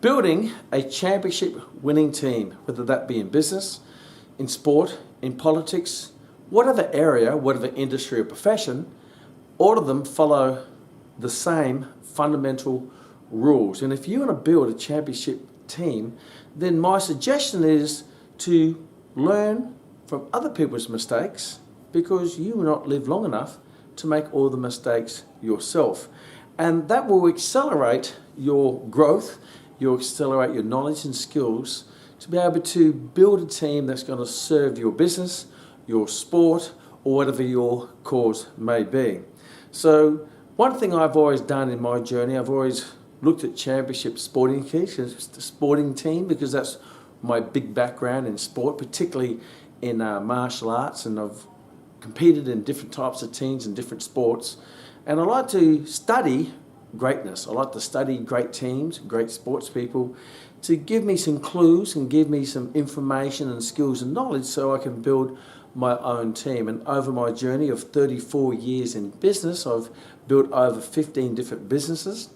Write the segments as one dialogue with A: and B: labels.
A: Building a championship winning team, whether that be in business, in sport, in politics, whatever area, whatever industry or profession, all of them follow the same fundamental rules. And if you want to build a championship team, then my suggestion is to learn from other people's mistakes, because you will not live long enough to make all the mistakes yourself. And that will accelerate your growth, you'll accelerate your knowledge and skills to be able to build a team that's going to serve your business, your sport, or whatever your cause may be. So one thing I've always done in my journey, I've always looked at championship sporting teams, the sporting team, because that's my big background in sport, particularly in martial arts, and I've competed in different types of teams and different sports. And I like to study greatness. I like to study great teams, great sports people, to give me some clues and give me some information and skills and knowledge so I can build my own team. And over my journey of 34 years in business, I've built over 15 different businesses.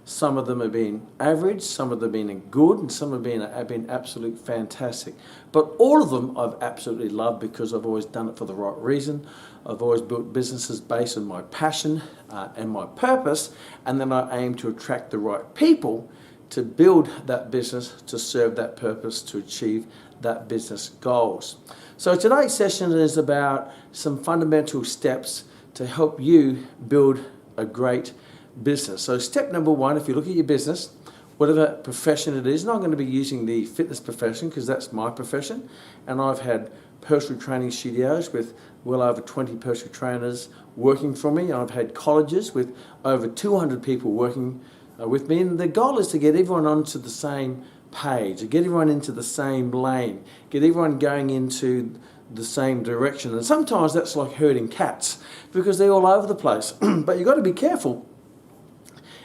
A: Some of them have been average, some of them have been good, and some have been absolutely fantastic. But all of them I've absolutely loved, because I've always done it for the right reason. I've always built businesses based on my passion and my purpose, and then I aim to attract the right people to build that business, to serve that purpose, to achieve that business goals. So today's session is about some fundamental steps to help you build a great business. So step number one, if you look at your business, whatever profession it is, and I'm going to be using the fitness profession because that's my profession, and I've had personal training studios with well over 20 personal trainers working for me. I've had colleges with over 200 people working with me, and the goal is to get everyone onto the same page, to get everyone into the same lane, get everyone going into the same direction. And sometimes that's like herding cats, because they're all over the place. But you've got to be careful.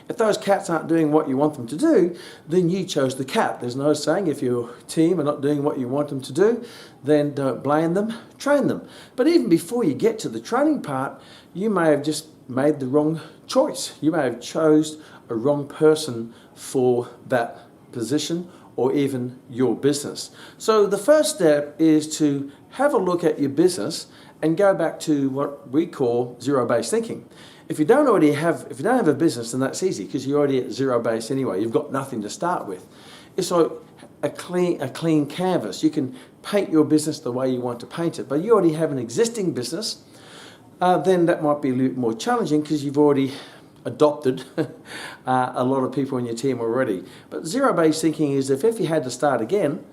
A: If those cats aren't doing what you want them to do, then you chose the cat. There's no saying, if your team are not doing what you want them to do, then don't blame them, train them. But even before you get to the training part, you may have just made the wrong choice. You may have chose a wrong person for that position or even your business. So the first step is to have a look at your business and go back to what we call zero-based thinking. If you don't have a business, then that's easy, because you're already at zero base anyway. You've got nothing to start with. It's like a clean canvas. You can paint your business the way you want to paint it, but you already have an existing business. Then that might be a little more challenging, because you've already adopted a lot of people in your team already. But zero-based thinking is, if you had to start again,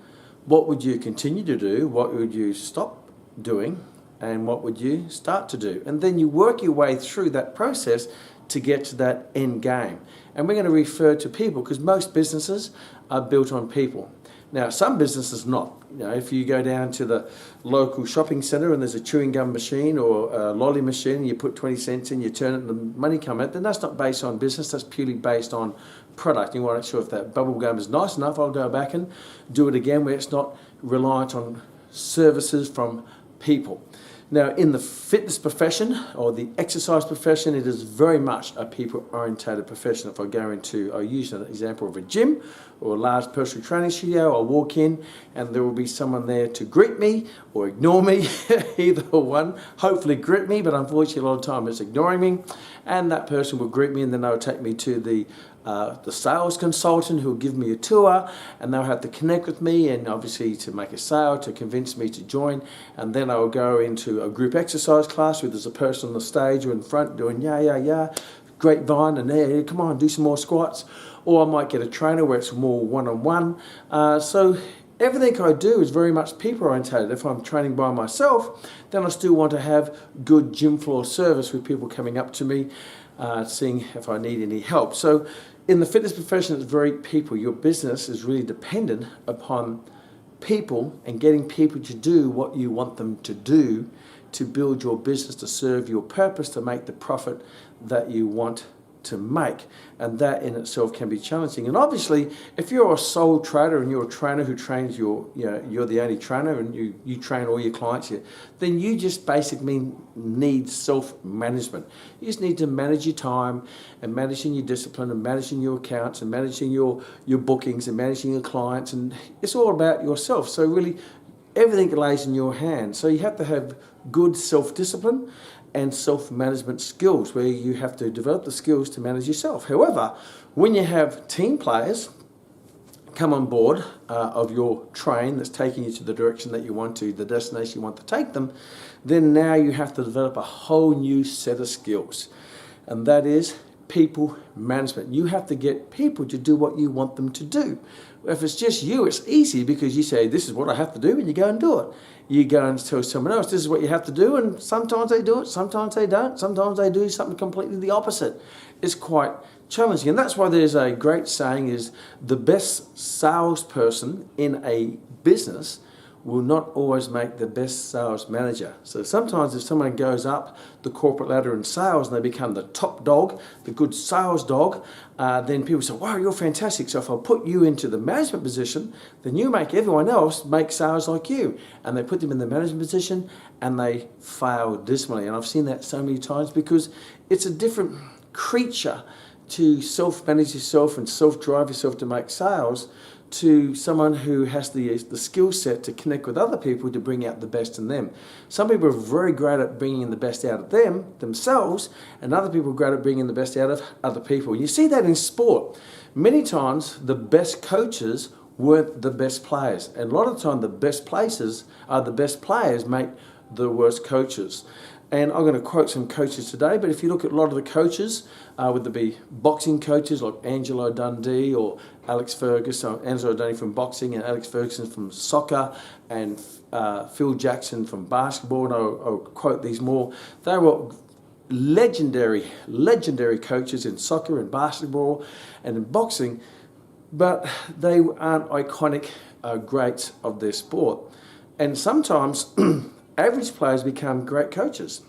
A: what would you continue to do? What would you stop doing? And what would you start to do? And then you work your way through that process to get to that end game. And we're going to refer to people, because most businesses are built on people. Now, some businesses not. You know, if you go down to the local shopping centre and there's a chewing gum machine or a lolly machine, and you put 20 cents in, you turn it and the money comes out, then that's not based on business, that's purely based on product. You want to make sure if that bubble gum is nice enough, I'll go back and do it again, where it's not reliant on services from people. Now, in the fitness profession or the exercise profession, it is very much a people-orientated profession. If I go into, I'll use an example of a gym or a large personal training studio, I'll walk in and there will be someone there to greet me or ignore me, either one. Hopefully greet me, but unfortunately a lot of the time it's ignoring me. And that person will greet me, and then they'll take me to the sales consultant who will give me a tour, and they'll have to connect with me, and obviously to make a sale, to convince me to join. And then I'll go into a group exercise class where there's a person on the stage or in front doing grapevine, and there, come on, do some more squats. Or I might get a trainer where it's more one-on-one. So everything I do is very much people orientated. If I'm training by myself, then I still want to have good gym floor service with people coming up to me, seeing if I need any help. So in the fitness profession, it's very people. Your business is really dependent upon people and getting people to do what you want them to do, to build your business, to serve your purpose, to make the profit that you want to make, and that in itself can be challenging. And obviously, if you're a sole trader and you're a trainer who trains you're the only trainer and you train all your clients here, then you just basically need self-management. You just need to manage your time and managing your discipline and managing your accounts and managing your bookings and managing your clients, and it's all about yourself. So really, everything lays in your hands. So you have to have good self-discipline and self-management skills, where you have to develop the skills to manage yourself. However, when you have team players come on board of your train that's taking you to the direction that you want to, the destination you want to take them, then now you have to develop a whole new set of skills, and that is people management. You have to get people to do what you want them to do. If it's just you, it's easy because you say, this is what I have to do, and you go and do it. You go and tell someone else, this is what you have to do, and sometimes they do it, sometimes they don't, sometimes they do something completely the opposite. It's quite challenging, and that's why there's a great saying is, the best salesperson in a business will not always make the best sales manager. So sometimes if someone goes up the corporate ladder in sales and they become the top dog, the good sales dog, then people say, wow, you're fantastic. So if I put you into the management position, then you make everyone else make sales like you. And they put them in the management position and they fail dismally. And I've seen that so many times because it's a different creature to self-manage yourself and self-drive yourself to make sales, to someone who has the skill set to connect with other people to bring out the best in them. Some people are very great at bringing the best out of themselves, and other people are great at bringing the best out of other people. You see that in sport. Many times the best coaches weren't the best players, and a lot of the time the best players make the worst coaches. And I'm going to quote some coaches today, but if you look at a lot of the coaches, would there be boxing coaches like Angelo Dundee or Alex Ferguson, Angelo Dundee from boxing and Alex Ferguson from soccer, and Phil Jackson from basketball, and I'll quote these more. They were legendary coaches in soccer and basketball and in boxing, but they aren't iconic greats of their sport. And sometimes average players become great coaches.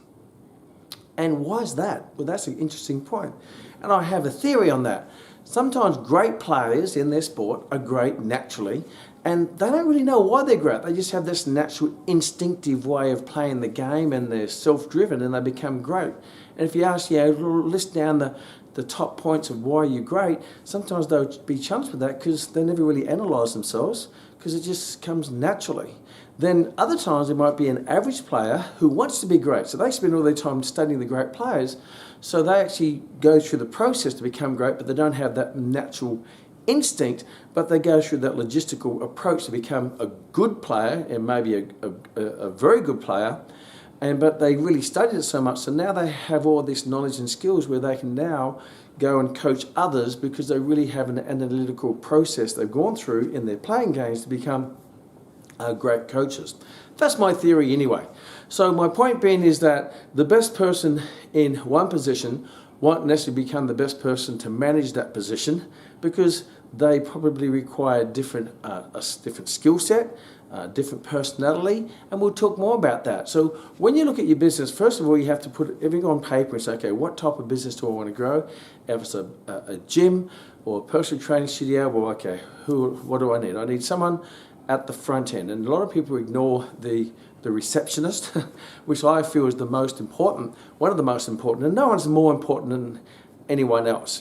A: And why is that? Well, that's an interesting point. And I have a theory on that. Sometimes great players in their sport are great naturally, and they don't really know why they're great. They just have this natural instinctive way of playing the game, and they're self-driven and they become great. And if you ask, list down the top points of why you're great, sometimes they'll be challenged with that because they never really analyse themselves, because it just comes naturally. Then other times there might be an average player who wants to be great. So they spend all their time studying the great players. So they actually go through the process to become great, but they don't have that natural instinct, but they go through that logistical approach to become a good player, and maybe a very good player. But they really studied it so much, so now they have all this knowledge and skills where they can now go and coach others because they really have an analytical process they've gone through in their playing games to become great coaches. That's my theory anyway. So my point being is that the best person in one position won't necessarily become the best person to manage that position, because they probably require a different skill set, different personality, and we'll talk more about that. So when you look at your business, first of all, you have to put everything on paper and say, okay, what type of business do I want to grow? If it's a gym or a personal training studio, well, okay, what do I need? I need someone at the front end, and a lot of people ignore the receptionist, which I feel is the most important, one of the most important, and no one's more important than anyone else.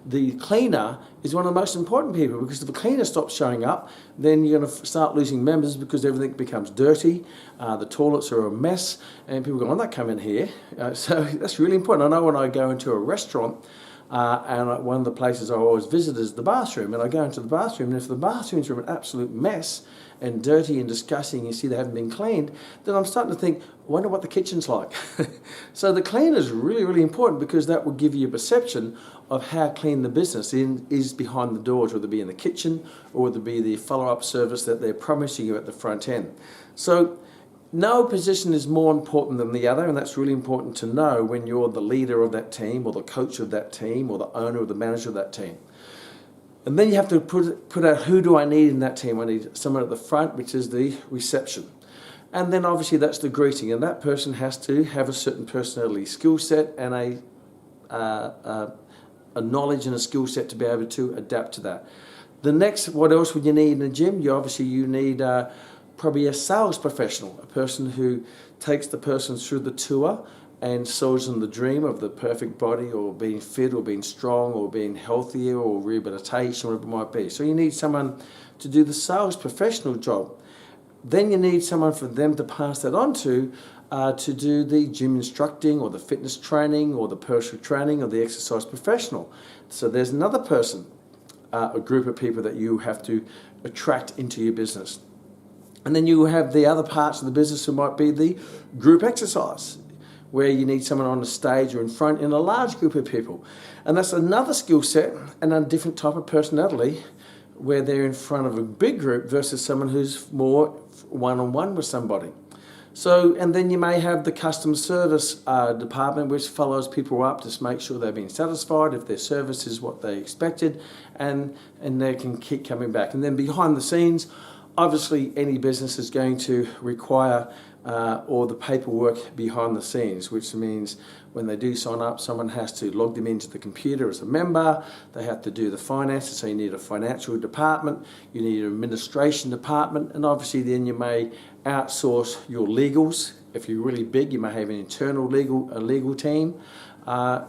A: The cleaner is one of the most important people, because if the cleaner stops showing up, then you're going to start losing members because everything becomes dirty, the toilets are a mess, and people go, I'm not coming here. So that's really important. I know when I go into a restaurant, and one of the places I always visit is the bathroom, and I go into the bathroom, and if the bathrooms are an absolute mess and dirty and disgusting, you see they haven't been cleaned, then I'm starting to think, I wonder what the kitchen's like. So the cleaner is really, really important, because that will give you a perception of how clean the business is behind the doors, whether it be in the kitchen or whether it be the follow-up service that they're promising you at the front end. So no position is more important than the other, and that's really important to know when you're the leader of that team, or the coach of that team, or the owner or the manager of that team. And then you have to put out, who do I need in that team? I need someone at the front, which is the reception. And then obviously that's the greeting, and that person has to have a certain personality, skill set, and a knowledge and a skill set to be able to adapt to that. The next, what else would you need in a gym? You need probably a sales professional, a person who takes the person through the tour and sells them the dream of the perfect body, or being fit, or being strong, or being healthier, or rehabilitation, whatever it might be. So you need someone to do the sales professional job. Then you need someone for them to pass that on to do the gym instructing, or the fitness training, or the personal training, or the exercise professional. So there's another person, a group of people that you have to attract into your business. And then you have the other parts of the business who might be the group exercise, where you need someone on the stage or in front in a large group of people. And that's another skill set and a different type of personality, where they're in front of a big group versus someone who's more one-on-one with somebody. So, and then you may have the customer service department, which follows people up to make sure they're being satisfied, if their service is what they expected, and they can keep coming back. And then behind the scenes, obviously any business is going to require all the paperwork behind the scenes, which means when they do sign up, someone has to log them into the computer as a member. They have to do the finances, so you need a financial department, you need an administration department, and obviously then you may outsource your legals. If you're really big, you may have an internal legal team.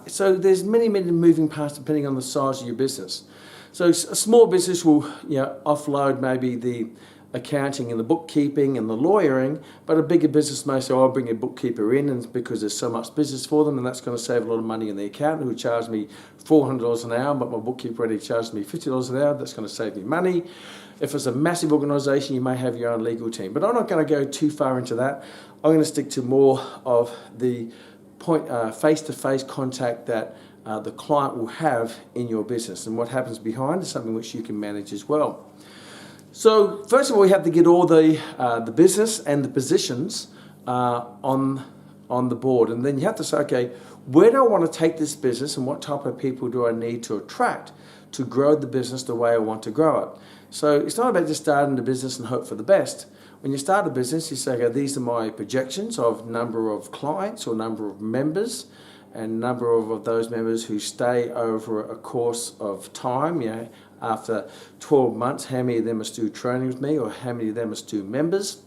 A: So there's many moving parts depending on the size of your business. So a small business will offload maybe the accounting and the bookkeeping and the lawyering, but a bigger business may say, I'll bring a bookkeeper in, and because there's so much business for them, and that's going to save a lot of money in the accountant who charged me $400 an hour, but my bookkeeper already charged me $50 an hour. That's going to save me money. If it's a massive organisation, you may have your own legal team, but I'm not going to go too far into that. I'm going to stick to more of the face-to-face contact that the client will have in your business, and what happens behind is something which you can manage as well. So first of all, we have to get all the business and the positions on the board, and then you have to say, okay, where do I want to take this business, and what type of people do I need to attract to grow the business the way I want to grow it? So it's not about just starting the business and hope for the best. When you start a business, you say, okay, these are my projections of number of clients or number of members, and number of those members who stay over a course of time. After 12 months, how many of them are still training with me, or how many of them are still members?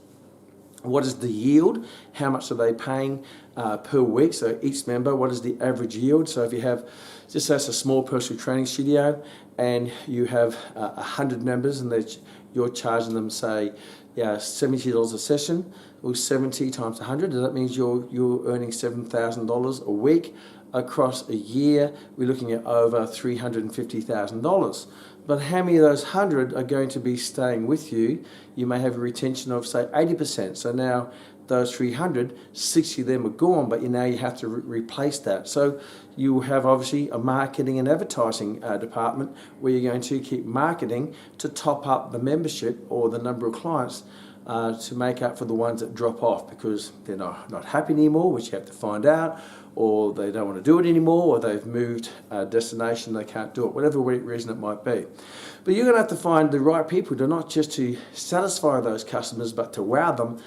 A: What is the yield? How much are they paying per week? So each member, what is the average yield? So if you have, just as a small personal training studio, and you have 100 members, and you're charging them, say, $70 a session, or 70 times 100, that means you're earning $7,000 a week. Across a year, we're looking at over $350,000. But how many of those 100 are going to be staying with you? You may have a retention of, say, 80%. So now those 300, 60 of them are gone, but now you have to replace that. So you have obviously a marketing and advertising department, where you're going to keep marketing to top up the membership or the number of clients to make up for the ones that drop off because they're not happy anymore, which you have to find out, or they don't want to do it anymore, or they've moved destination, they can't do it, whatever reason it might be. But you're going to have to find the right people to not just to satisfy those customers, but to wow them,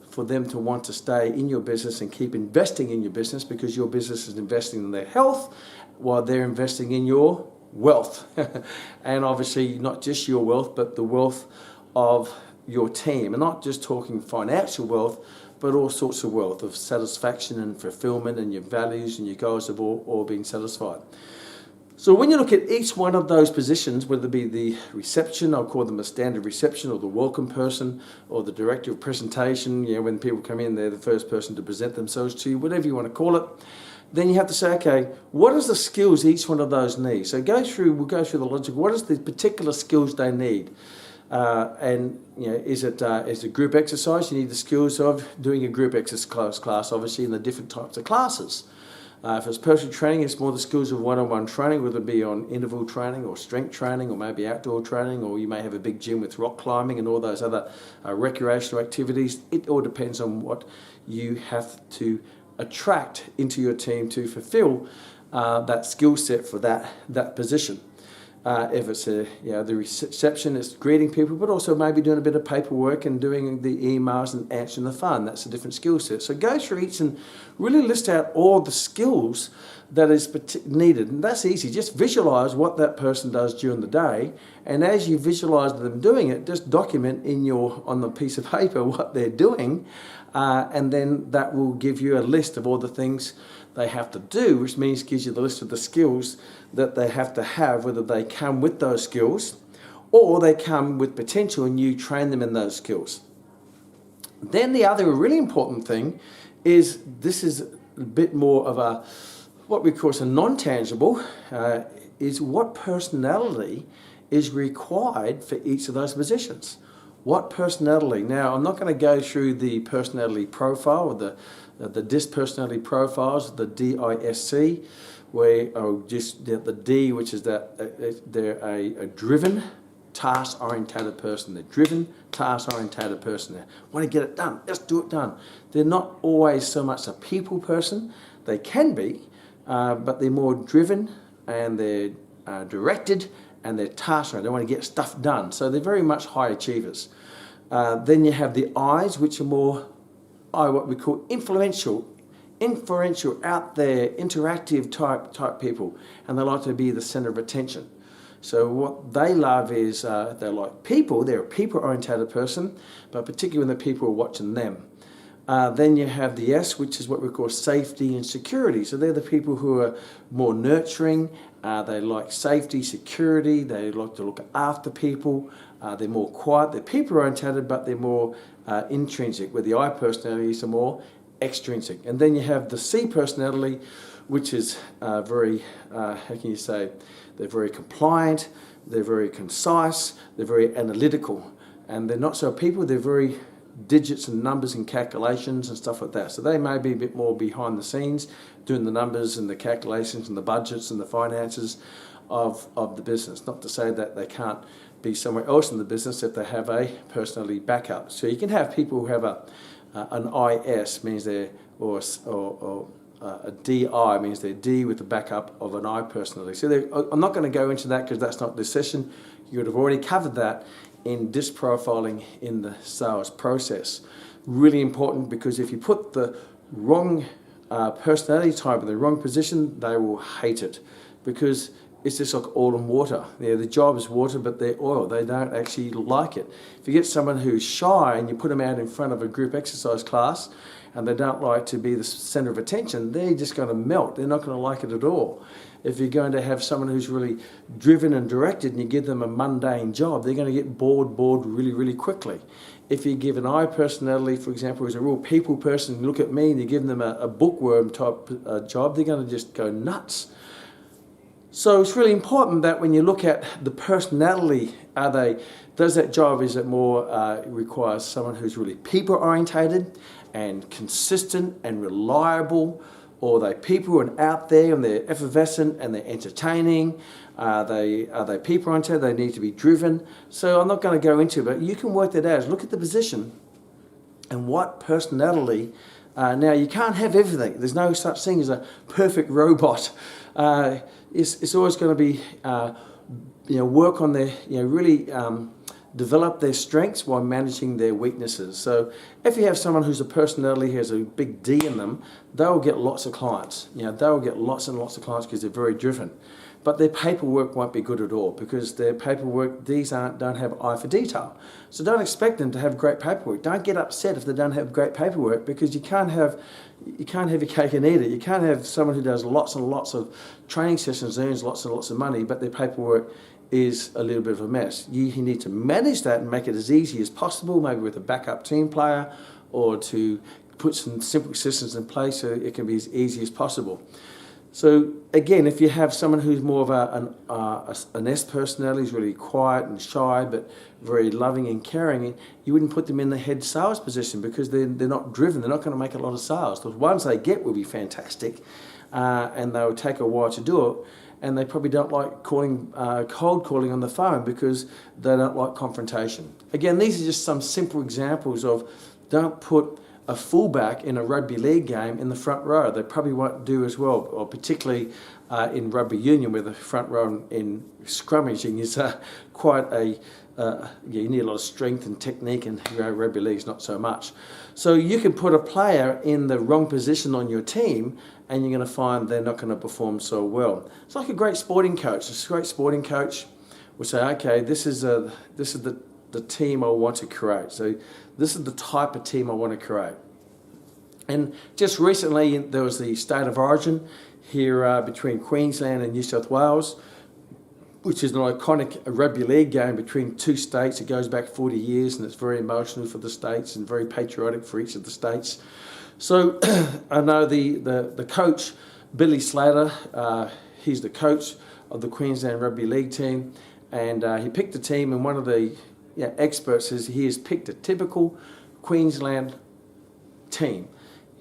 A: for them to want to stay in your business and keep investing in your business, because your business is investing in their health while they're investing in your wealth. And obviously not just your wealth, but the wealth of your team, and not just talking financial wealth, but all sorts of wealth of satisfaction and fulfillment, and your values and your goals have all been satisfied. So when you look at each one of those positions, whether it be the reception, I'll call them a standard reception, or the welcome person, or the director of presentation, when people come in, they're the first person to present themselves to you, whatever you want to call it. Then you have to say, okay, what is the skills each one of those needs? So we'll go through the logic. What is the particular skills they need? Is it group exercise? You need the skills of doing a group exercise class, obviously, in the different types of classes. If it's personal training, it's more the skills of one-on-one training, whether it be on interval training or strength training, or maybe outdoor training, or you may have a big gym with rock climbing and all those other recreational activities. It all depends on what you have to attract into your team to fulfill that skill set for that position. If it's the reception, it's greeting people, but also maybe doing a bit of paperwork and doing the emails and answering the phone. That's a different skill set. So go through each and really list out all the skills that is needed. And that's easy. Just visualize what that person does during the day. And as you visualize them doing it, just document on the piece of paper what they're doing. And then that will give you a list of all the things they have to do, which means gives you the list of the skills that they have to have, whether they come with those skills or they come with potential and you train them in those skills. Then the other really important thing is, this is a bit more of what we call a non-tangible, is what personality is required for each of those positions. What personality? Now, I'm not going to go through the personality profile or the DISC personality profiles, the DISC, where just the D, which is that they're a driven, task-orientated person. They're driven, task-orientated person. They want to get it done. Let's do it done. They're not always so much a people person. They can be, but they're more driven and they're directed and they're task-oriented. They want to get stuff done. So they're very much high achievers. Then you have the I's, which are more what we call influential, out there, interactive type people, and they like to be the center of attention. So what they love is they're like people. They're a people-oriented person, but particularly when the people are watching them. Then you have the S, which is what we call safety and security. So they're the people who are more nurturing. They like safety, security. They like to look after people. They're more quiet. They're people-oriented, but they're more intrinsic, where the I personalities are more extrinsic. And then you have the C personality, which is very, how can you say, they're very compliant, they're very concise, they're very analytical. And they're not so people, they're very digits and numbers and calculations and stuff like that. So they may be a bit more behind the scenes, doing the numbers and the calculations and the budgets and the finances of the business. Not to say that they can't be somewhere else in the business if they have a personality backup. So you can have people who have an IS, means they're, or a DI, means they're D with the backup of an I personality. So I'm not going to go into that because that's not this session. You would have already covered that in DISC profiling in the sales process. Really important, because if you put the wrong personality type in the wrong position, they will hate it, because it's just like oil and water. The job is water, but they're oil. They don't actually like it. If you get someone who's shy and you put them out in front of a group exercise class and they don't like to be the center of attention, they're just going to melt. They're not going to like it at all. If you're going to have someone who's really driven and directed and you give them a mundane job, they're going to get bored really, really quickly. If you give an I personality, for example, who's a real people person, look at me, and you give them a bookworm type job, they're going to just go nuts. So it's really important that when you look at the personality, does that job, is it more, requires someone who's really people orientated and consistent and reliable, or are they people and out there and they're effervescent and they're entertaining? Are they people oriented? They need to be driven. So I'm not going to go into it, but you can work that out. Look at the position and what personality. Now, you can't have everything. There's no such thing as a perfect robot. It's always going to be, work on their, really develop their strengths while managing their weaknesses. So if you have someone who's a personality who has a big D in them, they'll get lots of clients. They'll get lots and lots of clients because they're very driven. But their paperwork won't be good at all, because their paperwork, these don't have eye for detail. So don't expect them to have great paperwork. Don't get upset if they don't have great paperwork, because you can't have your cake and eat it. You can't have someone who does lots and lots of training sessions, earns lots and lots of money, but their paperwork is a little bit of a mess. You need to manage that and make it as easy as possible, maybe with a backup team player, or to put some simple systems in place so it can be as easy as possible. So again, if you have someone who's more of an S personality, who's really quiet and shy but very loving and caring, you wouldn't put them in the head sales position, because they're not driven. They're not going to make a lot of sales. The ones they get will be fantastic, and they'll take a while to do it. And they probably don't like cold calling on the phone, because they don't like confrontation. Again, these are just some simple examples of, don't put a fullback in a rugby league game in the front row. They probably won't do as well, or particularly in rugby union, where the front row in scrummaging is quite a you need a lot of strength and technique, and rugby league's not so much. So you can put a player in the wrong position on your team, and you're going to find they're not going to perform so well. It's like a great sporting coach. A great sporting coach will say, okay, this is the team I want to create. So this is the type of team I want to create. And just recently there was the State of Origin here between Queensland and New South Wales, which is an iconic rugby league game between two states. It goes back 40 years, and it's very emotional for the states and very patriotic for each of the states. So I know the coach, Billy Slater, he's the coach of the Queensland Rugby League team, and he picked a team, and one of the experts says he has picked a typical Queensland team.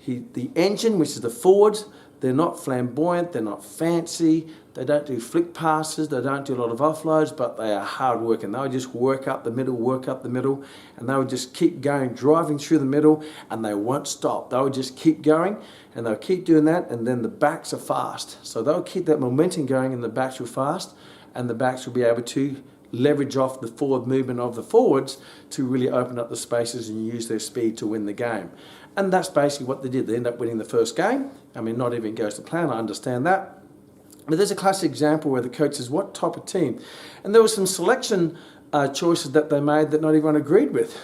A: The engine, which is the forwards, they're not flamboyant, they're not fancy, they don't do flick passes, they don't do a lot of offloads, but they are hard working. They'll just work up the middle, and they'll just keep going, driving through the middle, and they won't stop. They'll just keep going, and they'll keep doing that, and then the backs are fast. So they'll keep that momentum going, and the backs are fast, and the backs will be able to leverage off the forward movement of the forwards to really open up the spaces and use their speed to win the game. And that's basically what they did. They ended up winning the first game. I mean, not even goes to plan, I understand that. But there's a classic example where the coach says, what type of team? And there were some selection choices that they made that not everyone agreed with.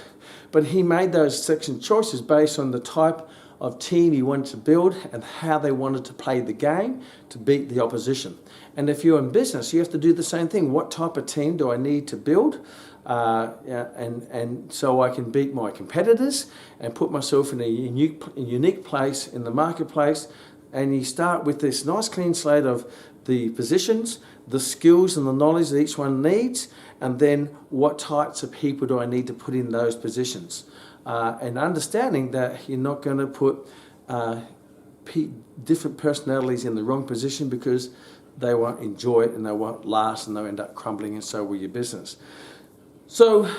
A: But he made those selection choices based on the type of team he wanted to build and how they wanted to play the game to beat the opposition. And if you're in business, you have to do the same thing. What type of team do I need to build? And so I can beat my competitors and put myself in a unique place in the marketplace. And you start with this nice clean slate of the positions, the skills and the knowledge that each one needs, and then what types of people do I need to put in those positions. And understanding that you're not going to put different personalities in the wrong position, because they won't enjoy it and they won't last and they'll end up crumbling, and so will your business. So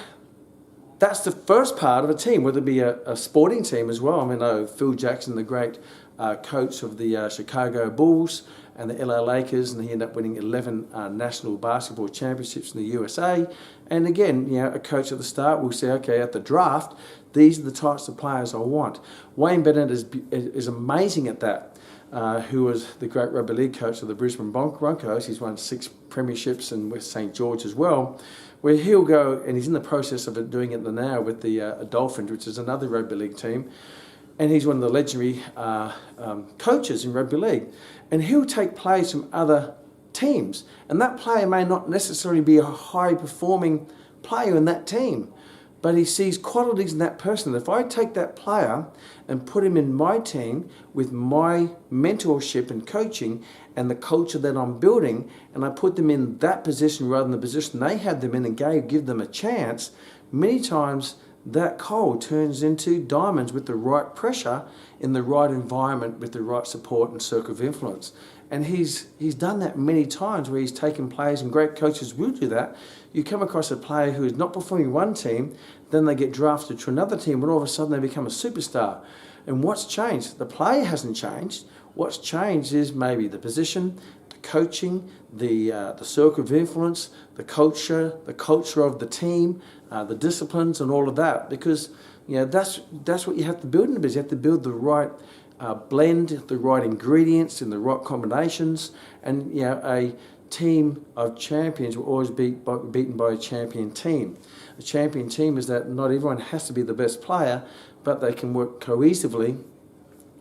A: that's the first part of a team, whether it be a sporting team as well. I mean, Phil Jackson, the great coach of the Chicago Bulls and the LA Lakers, and he ended up winning 11 national basketball championships in the USA. And again, a coach at the start will say, okay, at the draft, these are the types of players I want. Wayne Bennett is amazing at that. Who was the great rugby league coach of the Brisbane Broncos. He's won 6 premierships in West St George as well, where he'll go, and he's in the process of doing it now with the Dolphins, which is another rugby league team, and he's one of the legendary coaches in rugby league. And he'll take players from other teams, and that player may not necessarily be a high-performing player in that team, but he sees qualities in that person. If I take that player and put him in my team with my mentorship and coaching and the culture that I'm building, and I put them in that position rather than the position they had them in and give them a chance, many times that coal turns into diamonds with the right pressure in the right environment with the right support and circle of influence. And he's done that many times, where he's taken players, and great coaches will do that. You come across a player who is not performing one team, then they get drafted to another team, and all of a sudden they become a superstar. And what's changed? The player hasn't changed. What's changed is maybe the position, the coaching, the circle of influence, the culture of the team, the disciplines, and all of that. Because that's what you have to build in the business. You have to build the right blend, the right ingredients in the right combinations, and a team of champions will always be beaten by a champion team. A champion team is that not everyone has to be the best player, but they can work cohesively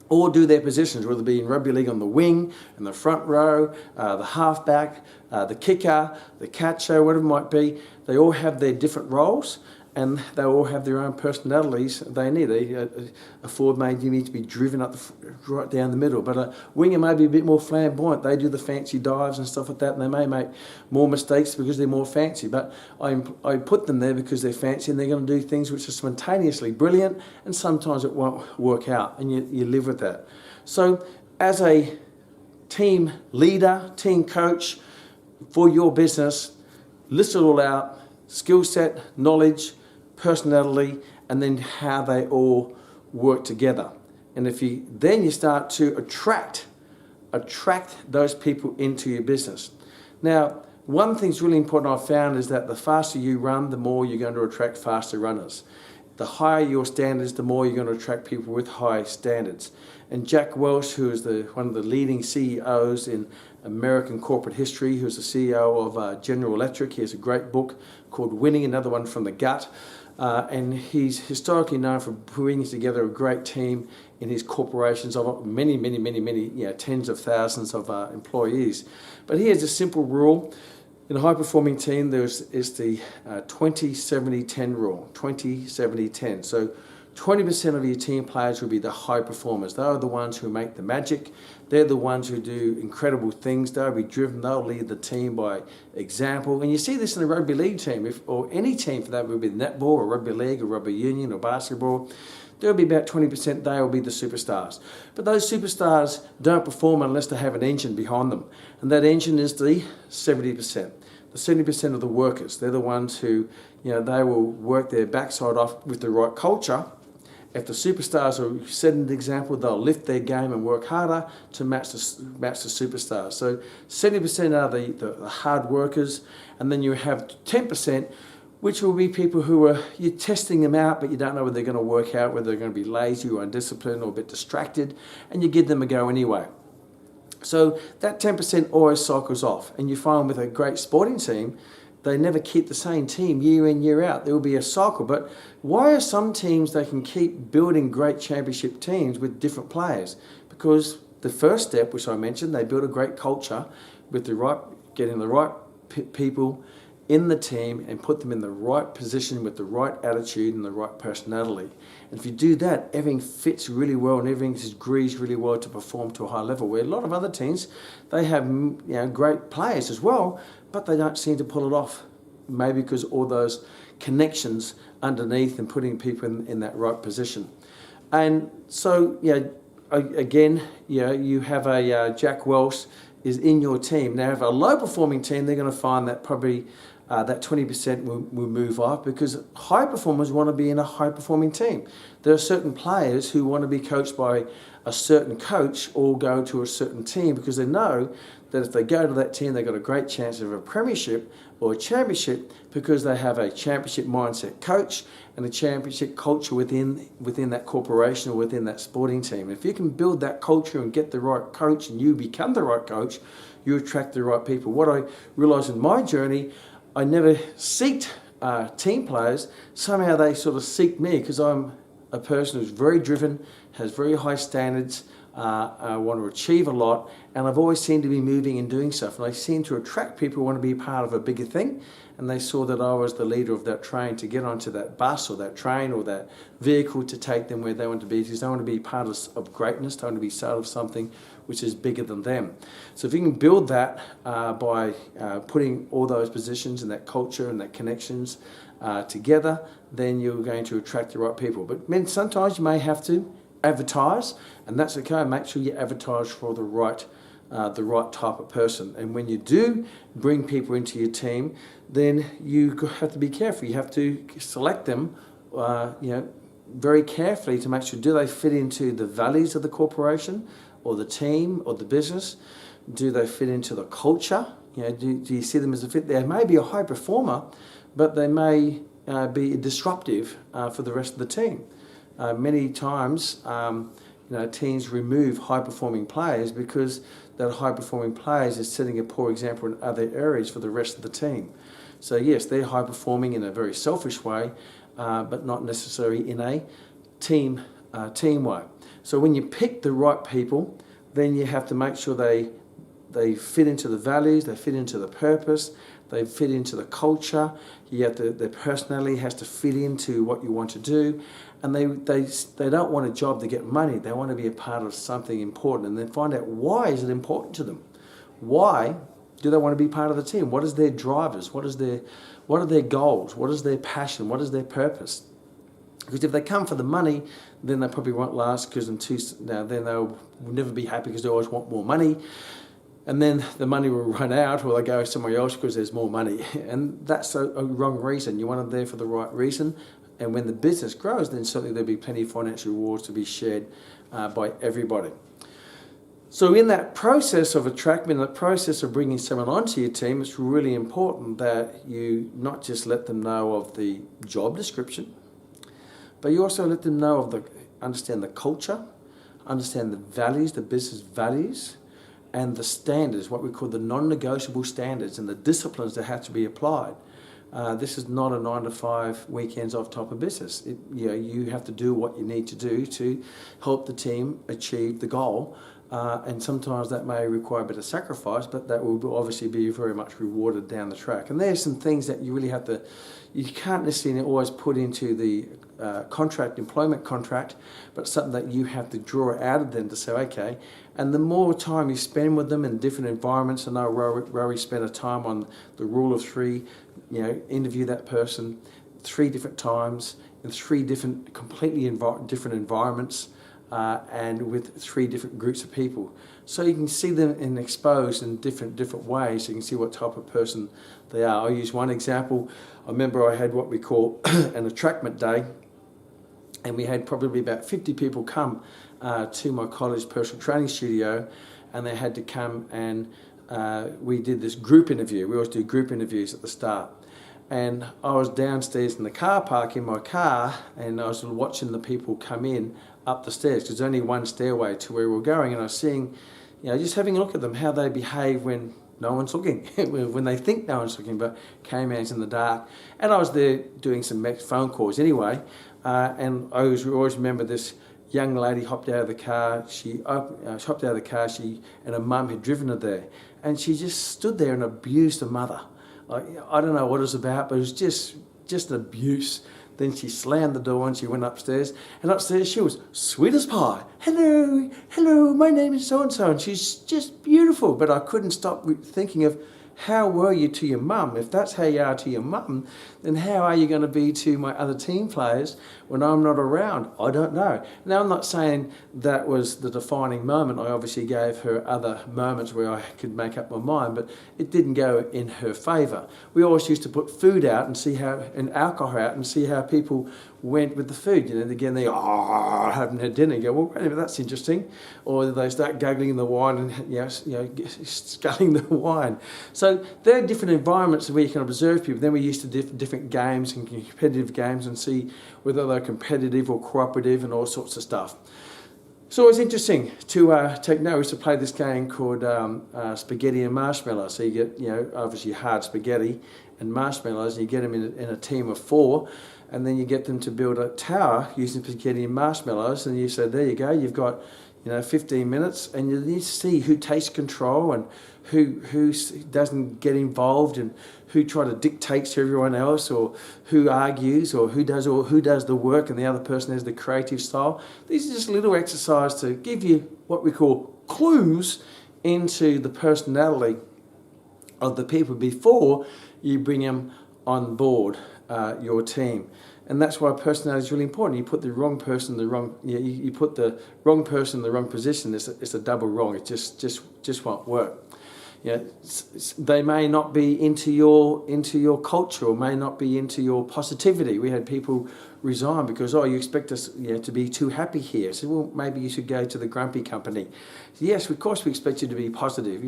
A: or do their positions, whether it be in rugby league on the wing, in the front row, the halfback, the kicker, the catcher, whatever it might be. They all have their different roles, and they all have their own personalities they need. A forward may need to be driven up right down the middle, but a winger may be a bit more flamboyant. They do the fancy dives and stuff like that, and they may make more mistakes because they're more fancy. But I put them there because they're fancy, and they're going to do things which are spontaneously brilliant, and sometimes it won't work out, and you live with that. So as a team leader, team coach for your business, list it all out: skill set, knowledge, personality, and then how they all work together. And if you start to attract attract those people into your business. Now, one thing's really important I've found is that the faster you run, the more you're going to attract faster runners. The higher your standards, the more you're going to attract people with high standards. And Jack Welch, who is one of the leading CEOs in American corporate history, who's the CEO of General Electric, he has a great book called Winning, another one from the gut. And he's historically known for bringing together a great team in his corporations of many, tens of thousands of employees. But he has a simple rule. In a high-performing team, is the 20-70-10 rule, 20-70-10. So 20% of your team players will be the high performers. They are the ones who make the magic. They're the ones who do incredible things. They'll be driven. They'll lead the team by example. And you see this in the rugby league team, or any team for that, would be netball or rugby league or rugby union or basketball. There'll be about 20%, they will be the superstars. But those superstars don't perform unless they have an engine behind them. And that engine is the 70%. The 70% of the workers, they're the ones who, they will work their backside off with the right culture. If the superstars are setting an example, they'll lift their game and work harder to match the superstars. So 70% are the hard workers, and then you have 10%, which will be people who you're testing them out, but you don't know whether they're going to work out, whether they're going to be lazy or undisciplined or a bit distracted, and you give them a go anyway. So that 10% always cycles off, and you find with a great sporting team, they never keep the same team year in, year out. There will be a cycle. But why are some teams they can keep building great championship teams with different players? Because the first step, which I mentioned, they build a great culture with getting the right people in the team and put them in the right position with the right attitude and the right personality. And if you do that, everything fits really well and everything agrees really well to perform to a high level. Where a lot of other teams, they have great players as well, but they don't seem to pull it off. Maybe because all those connections underneath and putting people in that right position. And so, again, you have a Jack Welch is in your team. Now, if a low performing team, they're going to find that probably that 20% will move off, because high performers want to be in a high performing team. There are certain players who want to be coached by a certain coach or go to a certain team because they know that if they go to that team, they've got a great chance of a premiership or a championship because they have a championship mindset coach and a championship culture within that corporation or within that sporting team. If you can build that culture and get the right coach and you become the right coach, you attract the right people. What I realised in my journey, I never seeked team players. Somehow they sort of seek me because I'm a person who's very driven, has very high standards, I want to achieve a lot, and I've always seemed to be moving and doing stuff. And I seem to attract people who want to be part of a bigger thing, and they saw that I was the leader of that train to get onto that bus or that train or that vehicle to take them where they want to be, because they want to be part of greatness, they want to be part of something which is bigger than them. So if you can build that by putting all those positions and that culture and that connections together, then you're going to attract the right people. But sometimes you may have to advertise, and that's okay. Make sure you advertise for the right type of person. And when you do bring people into your team, then you have to be careful. You have to select them, very carefully to make sure, do they fit into the values of the corporation or the team or the business? Do they fit into the culture? Do you see them as a fit? They may be a high performer, but they may be disruptive for the rest of the team. Many times, teams remove high-performing players because that high-performing players is setting a poor example in other areas for the rest of the team. So yes, they're high-performing in a very selfish way, but not necessarily in a team way. So when you pick the right people, then you have to make sure they fit into the values, they fit into the purpose, they fit into the culture. Their personality has to fit into what you want to do, and they don't want a job to get money. They want to be a part of something important, and then find out why is it important to them. Why do they want to be part of the team? What is their drivers? What are their goals? What is their passion? What is their purpose? Because if they come for the money, then they probably won't last. Then they'll never be happy because they always want more money. And then the money will run out, or they go somewhere else because there's more money. And that's a wrong reason. You want them there for the right reason. And when the business grows, then certainly there'll be plenty of financial rewards to be shared by everybody. So in that process of attraction, in the process of bringing someone onto your team, it's really important that you not just let them know of the job description, but you also let them know of understand the culture, understand the values, the business values, and the standards, what we call the non-negotiable standards and the disciplines that have to be applied. This is not a 9-to-5 weekends off type of business. You have to do what you need to do to help the team achieve the goal. And sometimes that may require a bit of sacrifice, but that will obviously be very much rewarded down the track. And there's some things that you really have to, you can't necessarily always put into the employment contract, but something that you have to draw out of them to say, okay, and the more time you spend with them in different environments, I know Rory spent a time on the rule of three, interview that person 3 different times in 3 different, completely different environments, and with 3 different groups of people. So you can see them exposed in different ways. So you can see what type of person they are. I'll use one example. I remember I had what we call an attractment day, and we had probably about 50 people come to my college personal training studio, and they had to come and we did this group interview. We always do group interviews at the start. And I was downstairs in the car park in my car, and I was watching the people come in up the stairs, because there's only one stairway to where we were going, and I was seeing, just having a look at them, how they behave when no one's looking, when they think no one's looking, but Kman's in the dark. And I was there doing some phone calls anyway, and I always remember this young lady hopped out of the car. She hopped out of the car. And her mum had driven her there, and she just stood there and abused her mother. I don't know what it was about, but it was just abuse. Then she slammed the door and she went upstairs. And upstairs she was sweet as pie. Hello, my name is so-and-so. And she's just beautiful. But I couldn't stop thinking of, how were you to your mum? If that's how you are to your mum, then how are you going to be to my other team players when I'm not around? I don't know. Now, I'm not saying that was the defining moment. I obviously gave her other moments where I could make up my mind, but it didn't go in her favour. We always used to put food out and alcohol out and see how people went with the food. Again, they haven't had dinner. You go, well, wait a minute, that's interesting. Or they start guggling the wine and sculling the wine. So there are different environments where you can observe people. Then we used to different games and competitive games and see whether they're competitive or cooperative and all sorts of stuff. So it was interesting to take note. We used to play this game called spaghetti and marshmallows. So you get, obviously hard spaghetti and marshmallows, and you get them in a team of 4, and then you get them to build a tower using spaghetti and marshmallows, and you say, there you go, you've got 15 minutes, and you need to see who takes control and who doesn't get involved, and who try to dictate to everyone else, or who argues, or who does the work and the other person has the creative style. These are just little exercises to give you what we call clues into the personality of the people before you bring them on board your team. And that's why personality is really important. You put the wrong person in the wrong, you put the wrong person in the wrong position, it's a double wrong. It just won't work. They may not be into your culture, or may not be into your positivity. We had people resign because, you expect us to be too happy here. So, well, maybe you should go to the grumpy company. Yes, of course we expect you to be positive,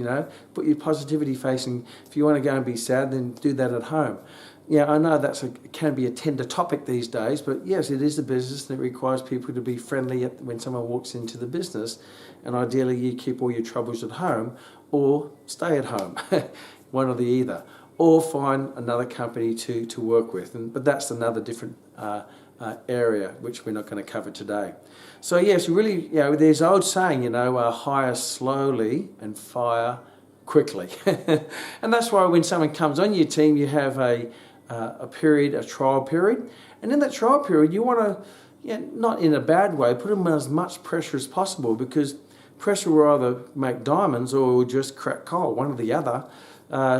A: put your positivity facing. If you want to go and be sad, then do that at home. I know can be a tender topic these days, but yes, it is a business that requires people to be friendly when someone walks into the business, and ideally you keep all your troubles at home, or stay at home, one or the either, or find another company to work with. But that's another different area which we're not going to cover today. So yes, really, there's an old saying, hire slowly and fire quickly, and that's why when someone comes on your team, you have a trial period, and in that trial period, you want to, not in a bad way, put them as much pressure as possible, because pressure will either make diamonds or will just crack coal, one or the other.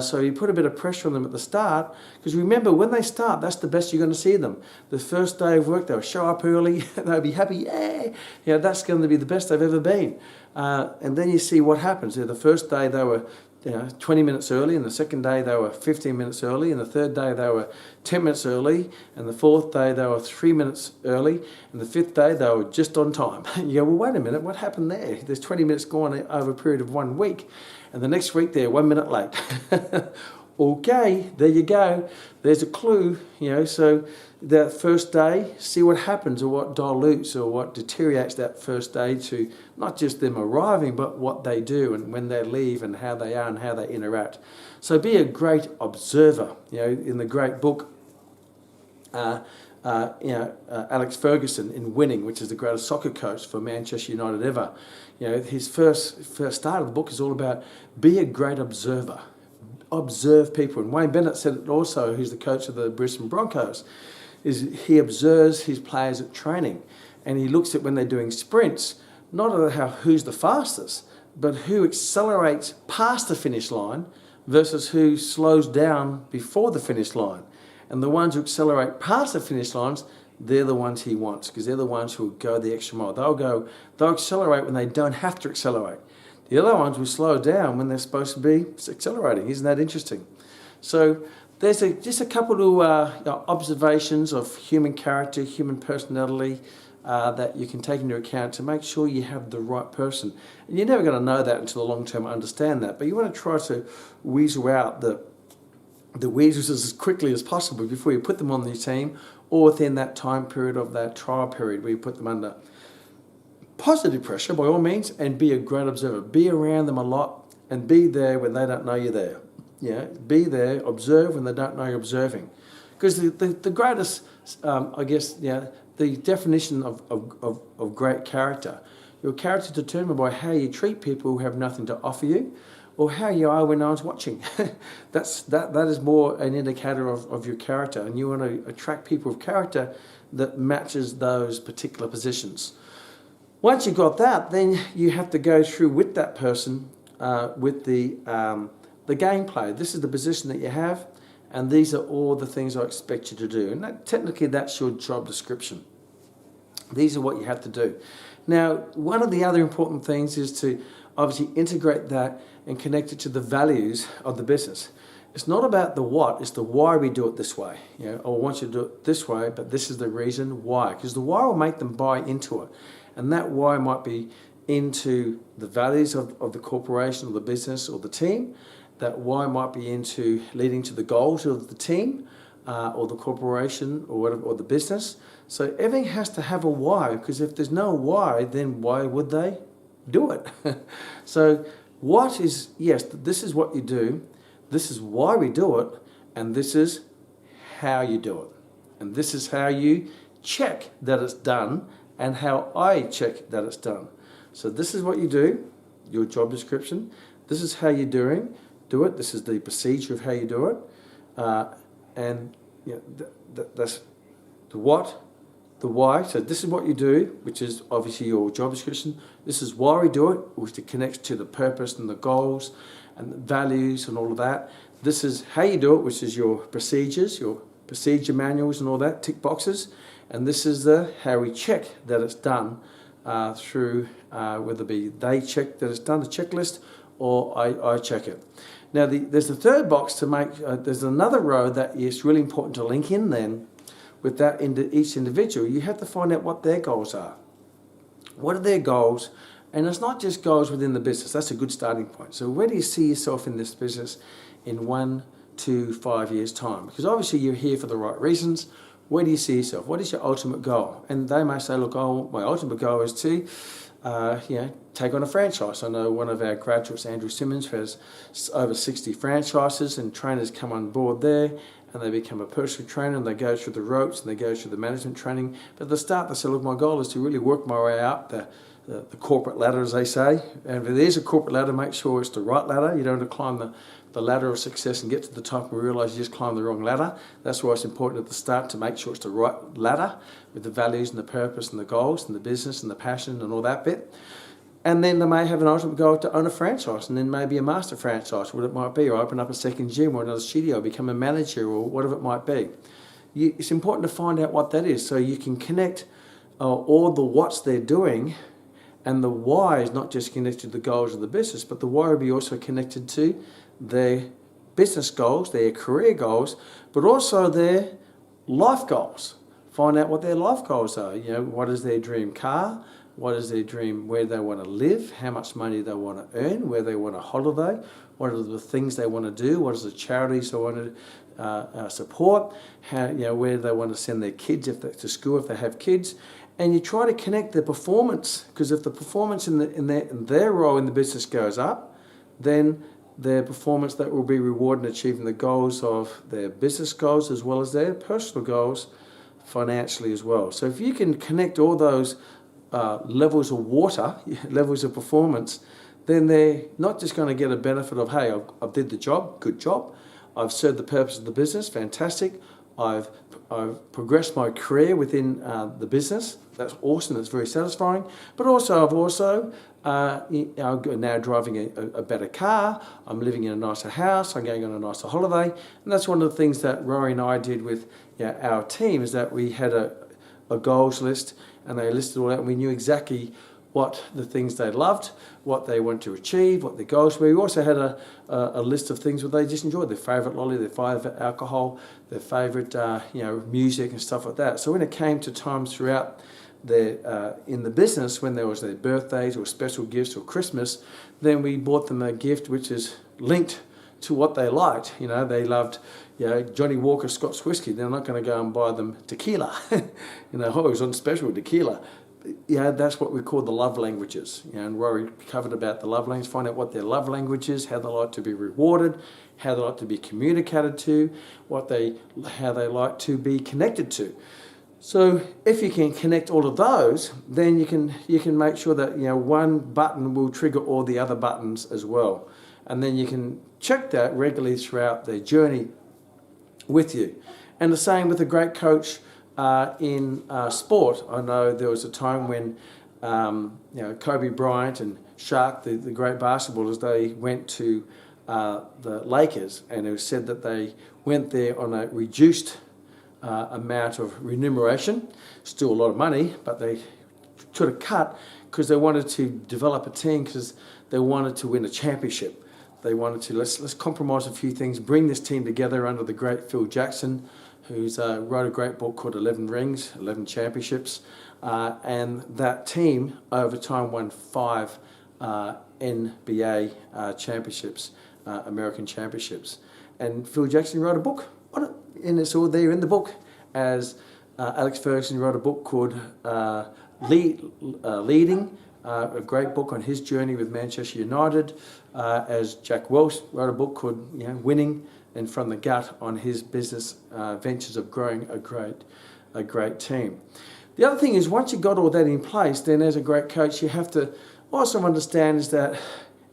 A: So you put a bit of pressure on them at the start, because remember, when they start, that's the best you're going to see them. The first day of work, they'll show up early, they'll be happy, that's going to be the best they've ever been. And then you see what happens. The first day they were 20 minutes early, and the second day they were 15 minutes early, and the third day they were 10 minutes early, and the fourth day they were 3 minutes early, and the fifth day they were just on time. You go, well, wait a minute, what happened there? There's 20 minutes gone over a period of 1 week, and the next week they're 1 minute late. Okay, there you go. There's a clue, so that first day, see what happens or what dilutes or what deteriorates that first day to not just them arriving, but what they do and when they leave and how they are and how they interact. So be a great observer. In the great book, Alex Ferguson in Winning, which is the greatest soccer coach for Manchester United ever, his first start of the book is all about be a great observer. Observe people. And Wayne Bennett said it also, who's the coach of the Brisbane Broncos, is he observes his players at training and he looks at when they're doing sprints, not at who's the fastest, but who accelerates past the finish line versus who slows down before the finish line. And the ones who accelerate past the finish lines, they're the ones he wants, because they're the ones who will go the extra mile. They'll accelerate when they don't have to accelerate. The other ones will slow down when they're supposed to be accelerating. Isn't that interesting? So there's just a couple of observations of human character, human personality that you can take into account to make sure you have the right person. And you're never going to know that until the long term understand that. But you want to try to weasel out the weasels as quickly as possible before you put them on your team or within that time period of that trial period where you put them under positive pressure, by all means, and be a great observer. Be around them a lot and be there when they don't know you're there. Be there, observe when they don't know you're observing. Because the greatest, the definition of great character, your character is determined by how you treat people who have nothing to offer you or how you are when no one's watching. That is more an indicator of your character, and you want to attract people of character that matches those particular positions. Once you've got that, then you have to go through with that person with the gameplay. This is the position that you have, and these are all the things I expect you to do. And technically, that's your job description. These are what you have to do. Now, one of the other important things is to obviously integrate that and connect it to the values of the business. It's not about the what, it's the why we do it this way. I want you to do it this way, but this is the reason why. Because the why will make them buy into it. And that why might be into the values of the corporation or the business or the team. That why might be into leading to the goals of the team or the corporation or whatever, or the business. So everything has to have a why, because if there's no why, then why would they do it? So what is, yes, this is what you do, this is why we do it, and this is how you do it. And this is how you check that it's done and how I check that it's done. So this is what you do, your job description. This is how you're do it. This is the procedure of how you do it. And that's the what, the why. So this is what you do, which is obviously your job description. This is why we do it, which connects to the purpose and the goals and the values and all of that. This is how you do it, which is your procedures, your procedure manuals and all that, tick boxes. And this is the how we check that it's done through whether it be they check that it's done, the checklist, or I check it. Now there's the third box to make, there's another row that is really important to link in then with that each individual. You have to find out what their goals are. What are their goals? And it's not just goals within the business, that's a good starting point. So where do you see yourself in this business in 1 to 5 years' time? Because obviously you're here for the right reasons. Where do you see yourself? What is your ultimate goal? And they may say, look, my ultimate goal is to take on a franchise. I know one of our graduates, Andrew Simmons, has over 60 franchises, and trainers come on board there and they become a personal trainer and they go through the ropes and they go through the management training. But at the start they say, look, my goal is to really work my way up the corporate ladder, as they say. And if there's a corporate ladder, make sure it's the right ladder. You don't want to climb the ladder of success and get to the top and realise you just climbed the wrong ladder. That's why it's important at the start to make sure it's the right ladder with the values and the purpose and the goals and the business and the passion and all that bit. And then they may have an ultimate goal to own a franchise, and then maybe a master franchise, what it might be, or open up a second gym or another studio, become a manager or whatever it might be. It's important to find out what that is so you can connect all the what's they're doing And the why is not just connected to the goals of the business, but the why will be also connected to their business goals, their career goals, but also their life goals. Find out what their life goals are. What is their dream car? What is their dream, where they want to live? How much money they want to earn? Where they want to holiday? What are the things they want to do? What is the charities they want to support? Where they want to send their kids to school if they have kids? And you try to connect their performance, because if the performance in their role in the business goes up, then their performance that will be rewarded in achieving the goals of their business goals as well as their personal goals financially as well. So if you can connect all those levels of water, levels of performance, then they're not just going to get a benefit of, hey, I did the job, good job. I've served the purpose of the business, fantastic. I've progressed my career within the business. That's awesome. That's very satisfying. But also, I'm now driving a better car. I'm living in a nicer house. I'm going on a nicer holiday. And that's one of the things that Rory and I did with our team, is that we had a goals list, and they listed all out, and we knew exactly what the things they loved, what they wanted to achieve, what their goals were. We also had a list of things that they just enjoyed, their favourite lolly, their favourite alcohol, their favourite music and stuff like that. So when it came to times throughout in the business, when there was their birthdays or special gifts or Christmas, then we bought them a gift which is linked to what they liked. They loved Johnny Walker Scotch whiskey. They're not going to go and buy them tequila. It was on special tequila. That's what we call the love languages. And Rory covered about the love languages, find out what their love language is, how they like to be rewarded, how they like to be communicated to, how they like to be connected to. So if you can connect all of those, then you can make sure that one button will trigger all the other buttons as well. And then you can check that regularly throughout their journey with you. And the same with a great coach in sport. I know there was a time when Kobe Bryant and Shaq, the great basketballers, they went to the Lakers, and it was said that they went there on a reduced amount of remuneration, still a lot of money, but they took a cut because they wanted to develop a team, because they wanted to win a championship. They wanted to, let's compromise a few things, bring this team together under the great Phil Jackson, who's wrote a great book called 11 Rings, 11 Championships, and that team over time won 5 NBA championships, American championships. And Phil Jackson wrote a book on it, and it's all there in the book, as Alex Ferguson wrote a book called Leading, a great book on his journey with Manchester United, as Jack Welch wrote a book called Winning and From the Gut on his business ventures of growing a great team. The other thing is, once you've got all that in place, then as a great coach, you have to also understand is that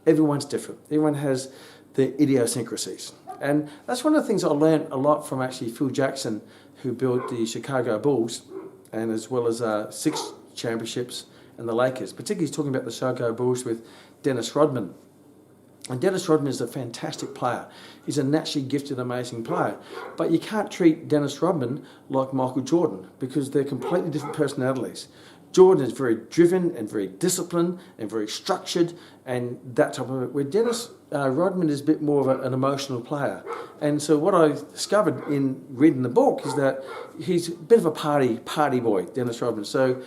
A: everyone's different. Everyone has their idiosyncrasies. And that's one of the things I learned a lot from actually Phil Jackson, who built the Chicago Bulls, and as well as 6 championships and the Lakers. Particularly he's talking about the Chicago Bulls with Dennis Rodman. And Dennis Rodman is a fantastic player. He's a naturally gifted, amazing player. But you can't treat Dennis Rodman like Michael Jordan, because they're completely different personalities. Jordan is very driven and very disciplined and very structured and that type of it, where Dennis Rodman is a bit more of an emotional player. And so what I discovered in reading the book is that he's a bit of a party boy, Dennis Rodman. So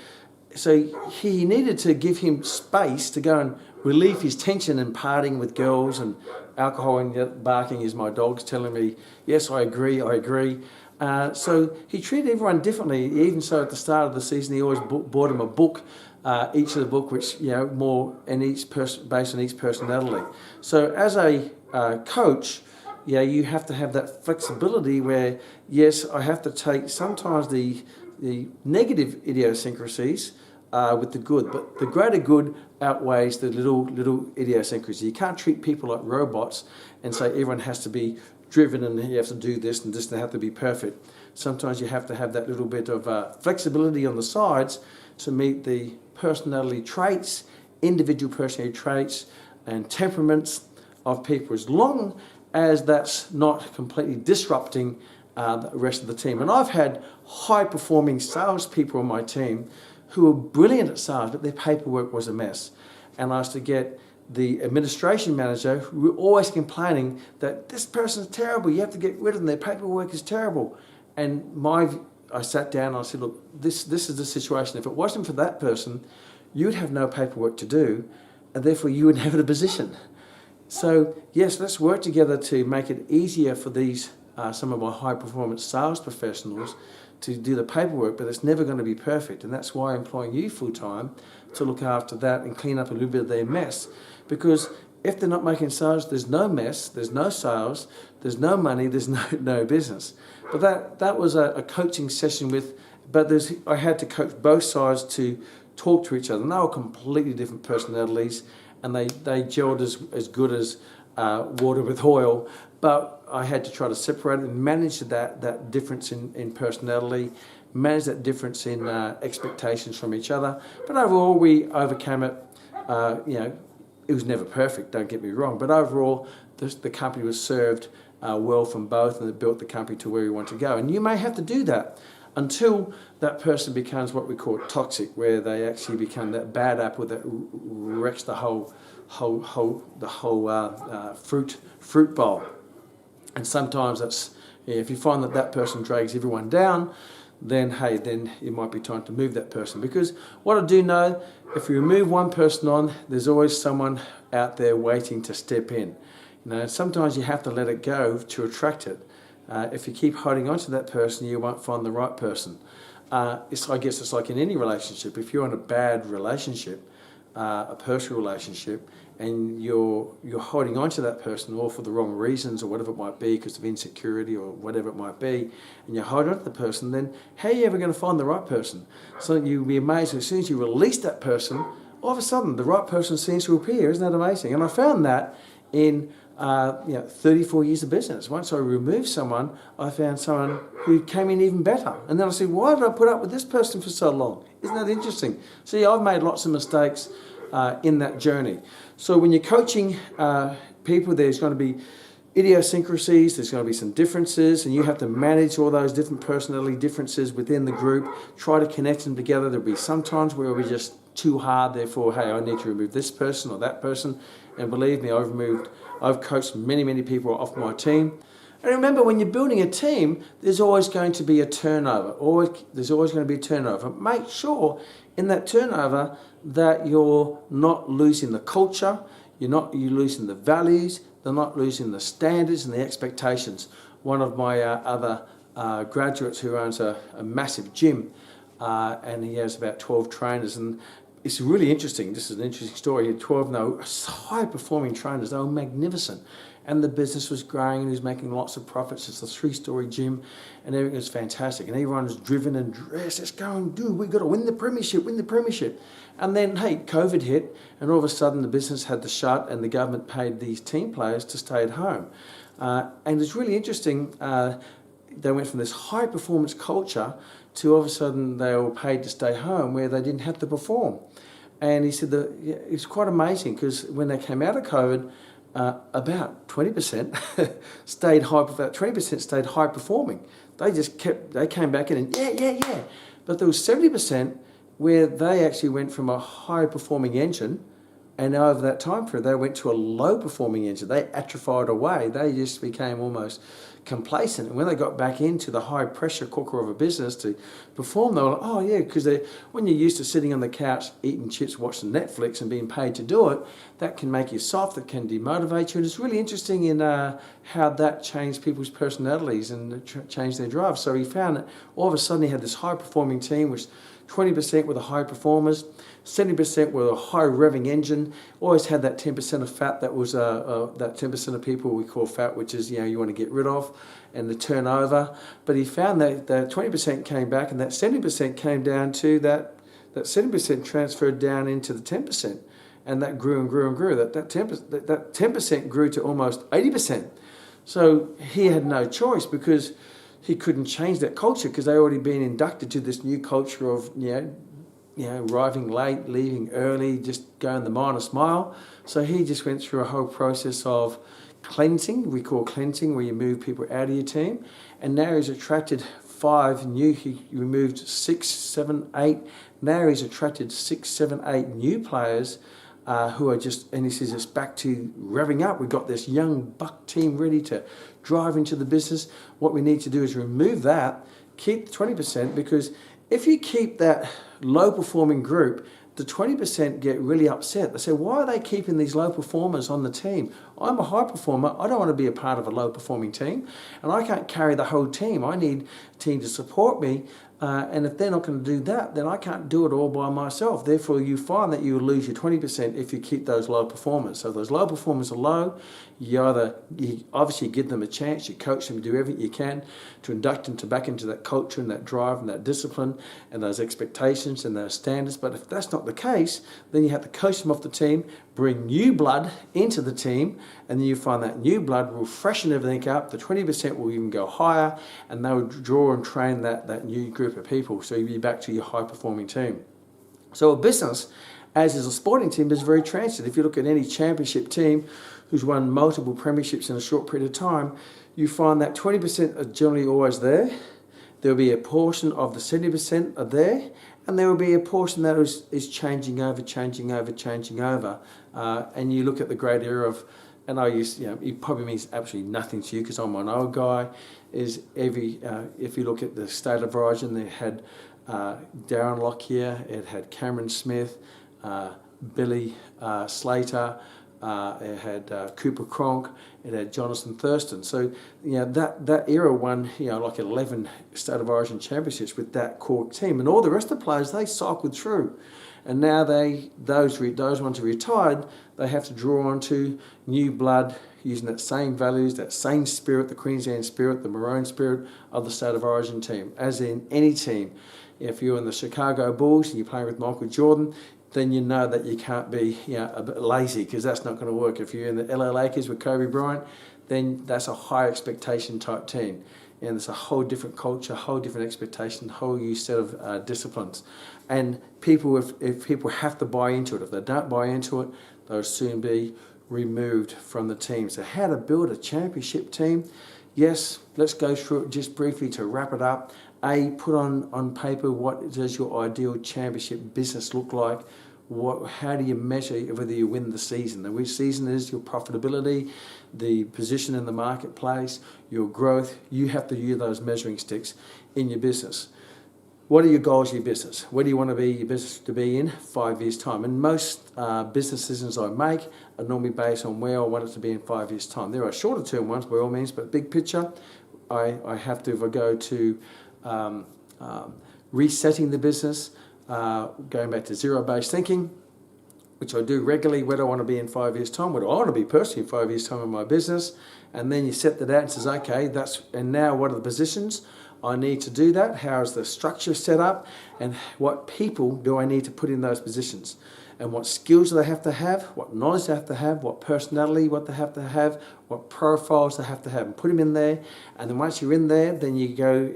A: he needed to give him space to go and relieve his tension and partying with girls and alcohol, and barking is my dog's telling me, yes, I agree. So he treated everyone differently. Even so, at the start of the season, he always bought him a book, each of the book, which more and each person based on each personality. So as a coach, you have to have that flexibility where, yes, I have to take sometimes the negative idiosyncrasies with the good, but the greater good outweighs the little idiosyncrasies. You can't treat people like robots and say everyone has to be driven and you have to do this and this, they have to be perfect. Sometimes you have to have that little bit of flexibility on the sides to meet the personality traits, individual personality traits and temperaments of people, as long as that's not completely disrupting the rest of the team. And I've had high-performing salespeople on my team who were brilliant at sales, but their paperwork was a mess. And I used to get the administration manager who were always complaining that this person's terrible, you have to get rid of them, their paperwork is terrible. And I sat down and I said, look, this is the situation. If it wasn't for that person, you'd have no paperwork to do, and therefore you wouldn't have a position. So yes, let's work together to make it easier for these some of my high performance sales professionals to do the paperwork, but it's never going to be perfect. And that's why I'm employing you full time to look after that and clean up a little bit of their mess. Because if they're not making sales, there's no mess, there's no sales, there's no money, there's no business. But that was a coaching session I had to coach both sides to talk to each other. And they were completely different personalities, and they gelled as good as water with oil. But I had to try to separate it and manage that difference in personality, manage that difference in expectations from each other. But overall, we overcame it. It was never perfect, don't get me wrong, but overall, the company was served well from both, and it built the company to where we want to go. And you may have to do that until that person becomes what we call toxic, where they actually become that bad apple that wrecks the whole fruit bowl. And sometimes that's, if you find that person drags everyone down, then it might be time to move that person. Because what I do know, if you remove one person on, there's always someone out there waiting to step in. Sometimes you have to let it go to attract it. If you keep holding on to that person, you won't find the right person. I guess it's like in any relationship. If you're in a bad relationship, a personal relationship, and you're holding on to that person all for the wrong reasons or whatever it might be, because of insecurity or whatever it might be, and you're holding on to the person, then how are you ever going to find the right person? So you'll be amazed as soon as you release that person, all of a sudden the right person seems to appear. Isn't that amazing? And I found that in 34 years of business. Once I removed someone, I found someone who came in even better. And then I said, why did I put up with this person for so long? Isn't that interesting? See, I've made lots of mistakes in that journey. So when you're coaching people, there's going to be idiosyncrasies, there's going to be some differences, and you have to manage all those different personality differences within the group, try to connect them together. There'll be some times where it'll be just too hard, therefore, hey, I need to remove this person or that person. And believe me, I've coached many people off my team. And remember, when you're building a team, there's always going to be a turnover. There's always going to be a turnover. Make sure in that turnover that you're not losing the culture, you're losing the values, they're not losing the standards and the expectations. One of my other graduates who owns a massive gym, and he has about 12 trainers, and it's really interesting. This is an interesting story. He had 12 high-performing trainers. They were magnificent. And the business was growing, and he was making lots of profits. It's a 3-story gym, and everything was fantastic. And everyone was driven and dressed. Let's go and do. We've got to win the premiership. And then, COVID hit, and all of a sudden the business had to shut, and the government paid these team players to stay at home. And it's really interesting. They went from this high-performance culture to all of a sudden they were paid to stay home, where they didn't have to perform. And he said that it's quite amazing, because when they came out of COVID, about 20% stayed high. About 20% stayed high performing. They came back in and yeah. But there was 70% where they actually went from a high performing engine, and over that time period they went to a low performing engine. They atrophied away. They just became almost complacent. And when they got back into the high pressure cooker of a business to perform, they were like, oh yeah, because when you're used to sitting on the couch eating chips, watching Netflix and being paid to do it, that can make you soft, that can demotivate you. And it's really interesting in how that changed people's personalities and changed their drive. So he found that all of a sudden he had this high performing team, which 20% were the high performers, 70% were a high revving engine. Always had that 10% of fat that was that 10% of people we call fat, which is you want to get rid of, and the turnover. But he found that 20% came back, and that 70% came down to that 70% transferred down into the 10%, and that grew and grew and grew. That 10% grew to almost 80%. So he had no choice, because he couldn't change that culture, because they already been inducted to this new culture of arriving late, leaving early, just going the minus mile. So he just went through a whole process of cleansing, we call cleansing, where you move people out of your team. And now he's attracted 5 new, he removed 6, 7, 8. Now he's attracted 6, 7, 8 new players who are just, and he says it's back to revving up. We've got this young buck team ready to drive into the business. What we need to do is remove that, keep the 20%, because if you keep that low performing group, the 20% get really upset. They say, why are they keeping these low performers on the team? I'm a high performer. I don't want to be a part of a low performing team, and I can't carry the whole team. I need a team to support me. And if they're not going to do that, then I can't do it all by myself. Therefore, you find that you will lose your 20% if you keep those low performers. So if those low performers are low, you obviously give them a chance, you coach them, do everything you can to induct them back into that culture and that drive and that discipline and those expectations and those standards. But if that's not the case, then you have to coach them off the team, bring new blood into the team, and then you find that new blood will freshen everything up. The 20% will even go higher, and they will draw and train that new group of people. So you'll be back to your high-performing team. So a business, as is a sporting team, is very transient. If you look at any championship team who's won multiple premierships in a short period of time, you find that 20% are generally always there. There will be a portion of the 70% are there, and there will be a portion that is changing over. And you look at the great era of, and it probably means absolutely nothing to you because I'm an old guy, is if you look at the state of origin, they had Darren Lockyer, it had Cameron Smith, Billy Slater, it had Cooper Cronk, it had Jonathan Thurston. So that era won like 11 state of origin championships with that core team, and all the rest of the players they cycled through. And now those ones who retired, they have to draw on to new blood using that same values, that same spirit, the Queensland spirit, the Maroon spirit of the state of origin team. As in any team, if you're in the Chicago Bulls and you're playing with Michael Jordan, then you know that you can't be a bit lazy, because that's not going to work. If you're in the LA Lakers with Kobe Bryant, then that's a high expectation type team. And it's a whole different culture, whole different expectation, whole new set of disciplines. And people, if people have to buy into it, if they don't buy into it, they'll soon be removed from the team. So how to build a championship team? Yes, let's go through it just briefly to wrap it up. Put on paper, what does your ideal championship business look like? How do you measure whether you win the season? And which season is your profitability, the position in the marketplace, your growth? You have to use those measuring sticks in your business. What are your goals of your business? Where do you want to be your business to be in 5 years' time? And most business decisions I make are normally based on where I want it to be in 5 years' time. There are shorter term ones by all means, but big picture, I have to, if I go to resetting the business, going back to zero-based thinking, which I do regularly. Where do I want to be in 5 years' time? Where do I want to be personally in 5 years' time in my business? And then you set that out and says, okay, and now what are the positions I need to do that? How is the structure set up? And what people do I need to put in those positions? And what skills do they have to have? What knowledge they have to have? What personality, what they have to have? What profiles they have to have? And put them in there. And then once you're in there, then you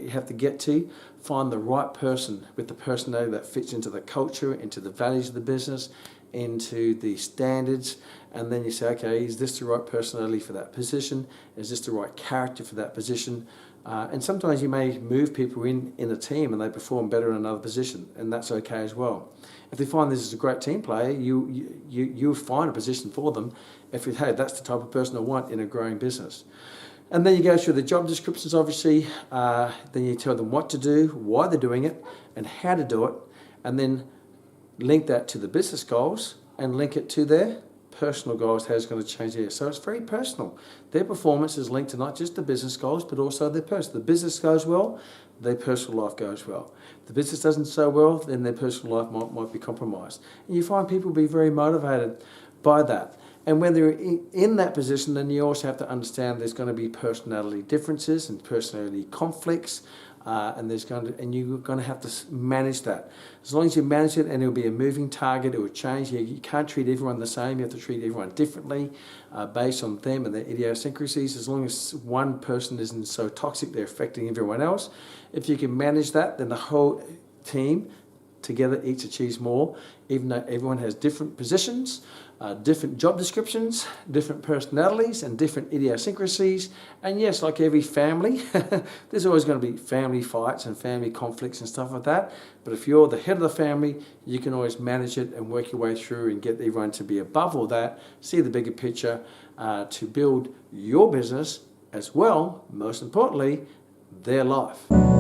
A: have to find the right person with the personality that fits into the culture, into the values of the business, into the standards. And then you say, okay, is this the right personality for that position? Is this the right character for that position? And sometimes you may move people in a team and they perform better in another position, and that's okay as well. If they find this is a great team player, you'll find a position for them if hey, that's the type of person I want in a growing business. And then you go through the job descriptions, obviously. Then you tell them what to do, why they're doing it, and how to do it, and then link that to the business goals and link it to their personal goals, how it's going to change there. So it's very personal. Their performance is linked to not just the business goals, but also their personal. The business goes well, their personal life goes well. If the business doesn't so well, then their personal life might be compromised. And you find people be very motivated by that. And when they're in that position, then you also have to understand there's going to be personality differences and personality conflicts. And you're going to have to manage that. As long as you manage it, and it'll be a moving target, it will change. You can't treat everyone the same. You have to treat everyone differently based on them and their idiosyncrasies. As long as one person isn't so toxic they're affecting everyone else, if you can manage that, then the whole team together each achieves more, even though everyone has different positions, different job descriptions, different personalities, and different idiosyncrasies. And yes, like every family, there's always going to be family fights and family conflicts and stuff like that. But if you're the head of the family, you can always manage it and work your way through and get everyone to be above all that, see the bigger picture, to build your business as well, most importantly, their life.